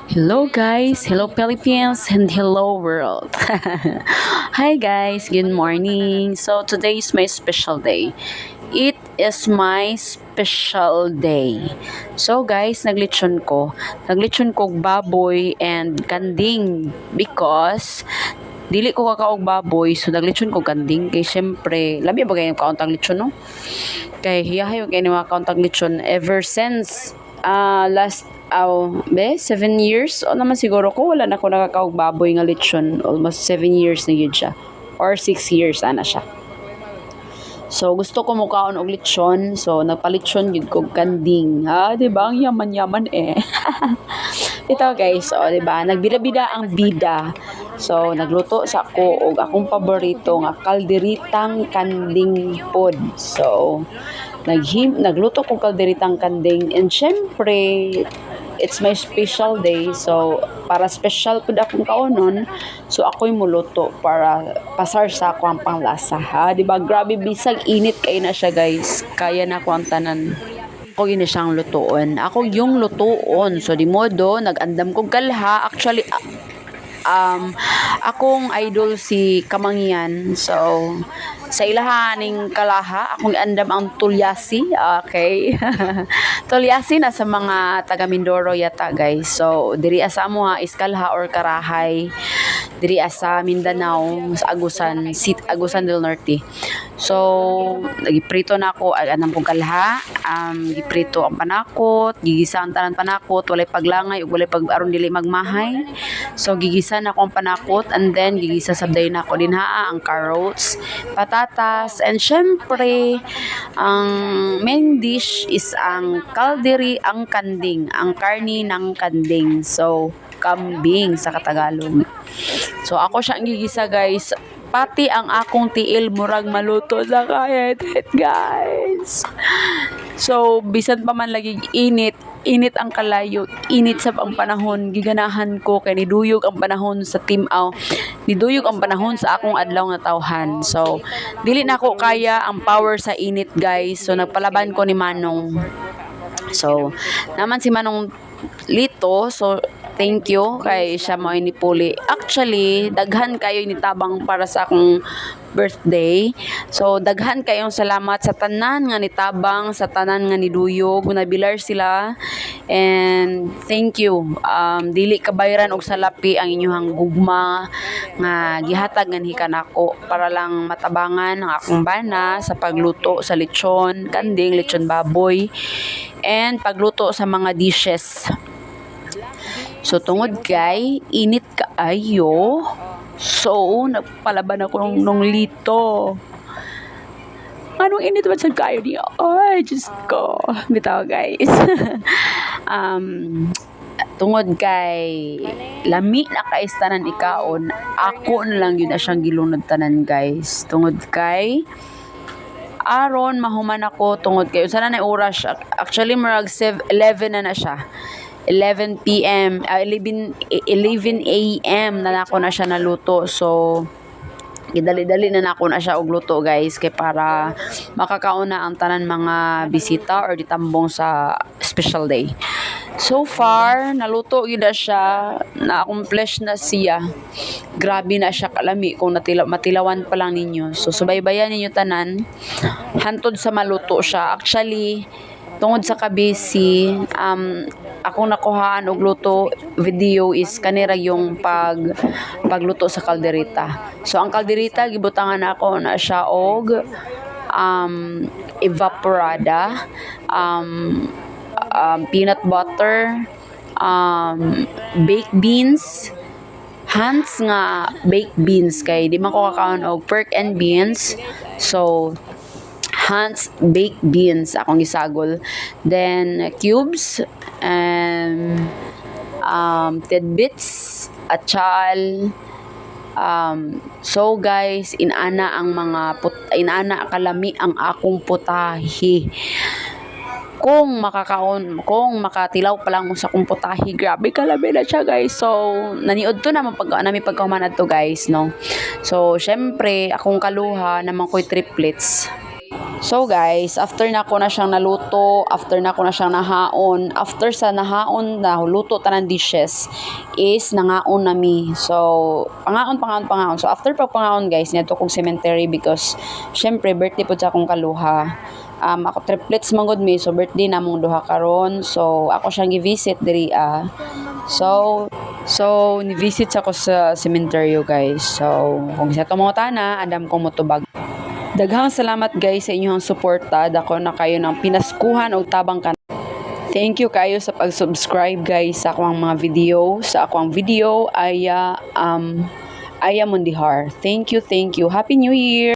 Hello guys, hello Philippines, and hello world. Hi guys, good morning. So today is my special day. It is my special day. So guys, naglitsyon ko baboy and kanding because dili ko kakaog baboy, so naglitsyon ko kanding kay syempre, labi ba kayo kauntang litsyon no? Kay hiyahay kay ni mga kauntang litsyon ever since last 7 years o naman siguro ko wala na ko nakakaog baboy nga lechon, almost 7 years na yun siya or 6 years ana siya. So gusto ko mukaon og lechon, so nagpalechon gid ko kanding. Di ba? Ang yaman-yaman eh. Ito guys, di ba? Nagbida-bida ang bida. So nagluto sa ako og akong paborito nga kalderitang kanding pod. So nagluto ko kalderitang kanding, and syempre it's my special day, so para special pud akong kaonon, so ako'y muluto para pasar sa ako ang panglasa, di ba? Grabe, bisag init kay na siya guys, kaya na ko ang tanan. Ako yun siyang lutuon, ako yung lutuon, so di modo nagandam kog kalha. Actually akong idol si Kamangyan, so sa ilahaning kalaha akong andam ang tulyasi. Okay. Tulyasi na sa mga taga Mindoro yata guys, so diri asa mo ha iskalha or karahay diri sa Mindanao sa Agusan del Norte. So giprito na ako anam kong kalha, giprito ang panakot, gigisa ang tanan panakot, walay paglangay ug walay aron dili magmahay. So gigisa na ako ang panakot, and then gigisa sabday na ako dinhaa ang carrots, patatas, and syempre ang main dish is ang ang kanding, ang karni ng kanding. So kambing sa Katagalog. So ako siyang gigisa guys, pati ang akong tiil murag maluto sa kahit guys. So bisan pa man lagi init ang kalayo, init sa ang panahon, giganahan ko kay niduyog ang panahon sa niduyog ang panahon sa akong adlaw nga tawhan. So dili na ako kaya ang power sa init guys, so nagpalaban ko ni Manong. So naman si Manong Lito, so thank you kay siya mo ini puli. Actually daghan kayo ni tabang para sa akong birthday. So daghan kayong salamat sa tanan nga nitabang, sa tanan nga niduyog, nabilar sila, and thank you. Dili kabayran og salapi ang inyong gugma nga gihatag nganhi kanako para lang matabangan ang akong bana sa pagluto sa lechon kanding, lechon baboy, and pagluto sa mga dishes. So tungod kay init kaayo, so nagpalaban ako nung lito. Anong init ba sa kayo niya? Ay, Diyos ko. Bitaw guys. Tungod kay lami na kaistanan ikaon, ako na lang yun na siyang gilunod tanan guys. Tungod kay aron mahuman ako, tungod kay sana na oras. Actually marag 11 na siya. 11 p.m. 11 a.m. na nako na siya naluto. So gidali-dali na nako na siya og luto guys, kay para makakauna ang tanan mga bisita or ditambong sa special day. So far naluto gyud na siya, na-accomplish na siya. Grabe na siya kalami kung matilawan pa lang ninyo. So subaybayan ninyo tanan hantod sa maluto siya. Actually tungod sa kabisi, akong nakuhaan og luto video is kanira yung pagluto sa kalderita. So ang kalderita gibutangan ako na siya og evaporada, peanut butter, baked beans, Hans nga baked beans, kay di man ko kakaon og pork and beans. So Hans baked beans akong gisagol, then cubes and tidbits, atsal. So guys, inana kalami ang akong putahe. Kung makatilaw pa lang mo sa kong putahe, grabe kalami na siya guys. So naniod to naman nami pagkahuman to guys, no. So syempre akong kaluha naman ko'y triplets. So guys, after na ko na siyang naluto, after na ko na siyang nahaon, after sa nahaon na luto tanan dishes is nangaon nami. So pangaon. So after pa pangaon guys, niadto kong cemetery because syempre birthday pud sa akong kaluha. Ako triplets man gud mi, so birthday namong duha karon. So ako siyang gi-visit diri So ni-visit ako sa cemetery guys. So kung sa mga tana, andam kong motubag. Daghang salamat guys sa inyong suporta. Dako na kayo ng pinaskuhan o tabang kan. Thank you kayo sa pag-subscribe guys sa akong mga video. Sa akong video Aya Mundihar. Thank you. Happy New Year!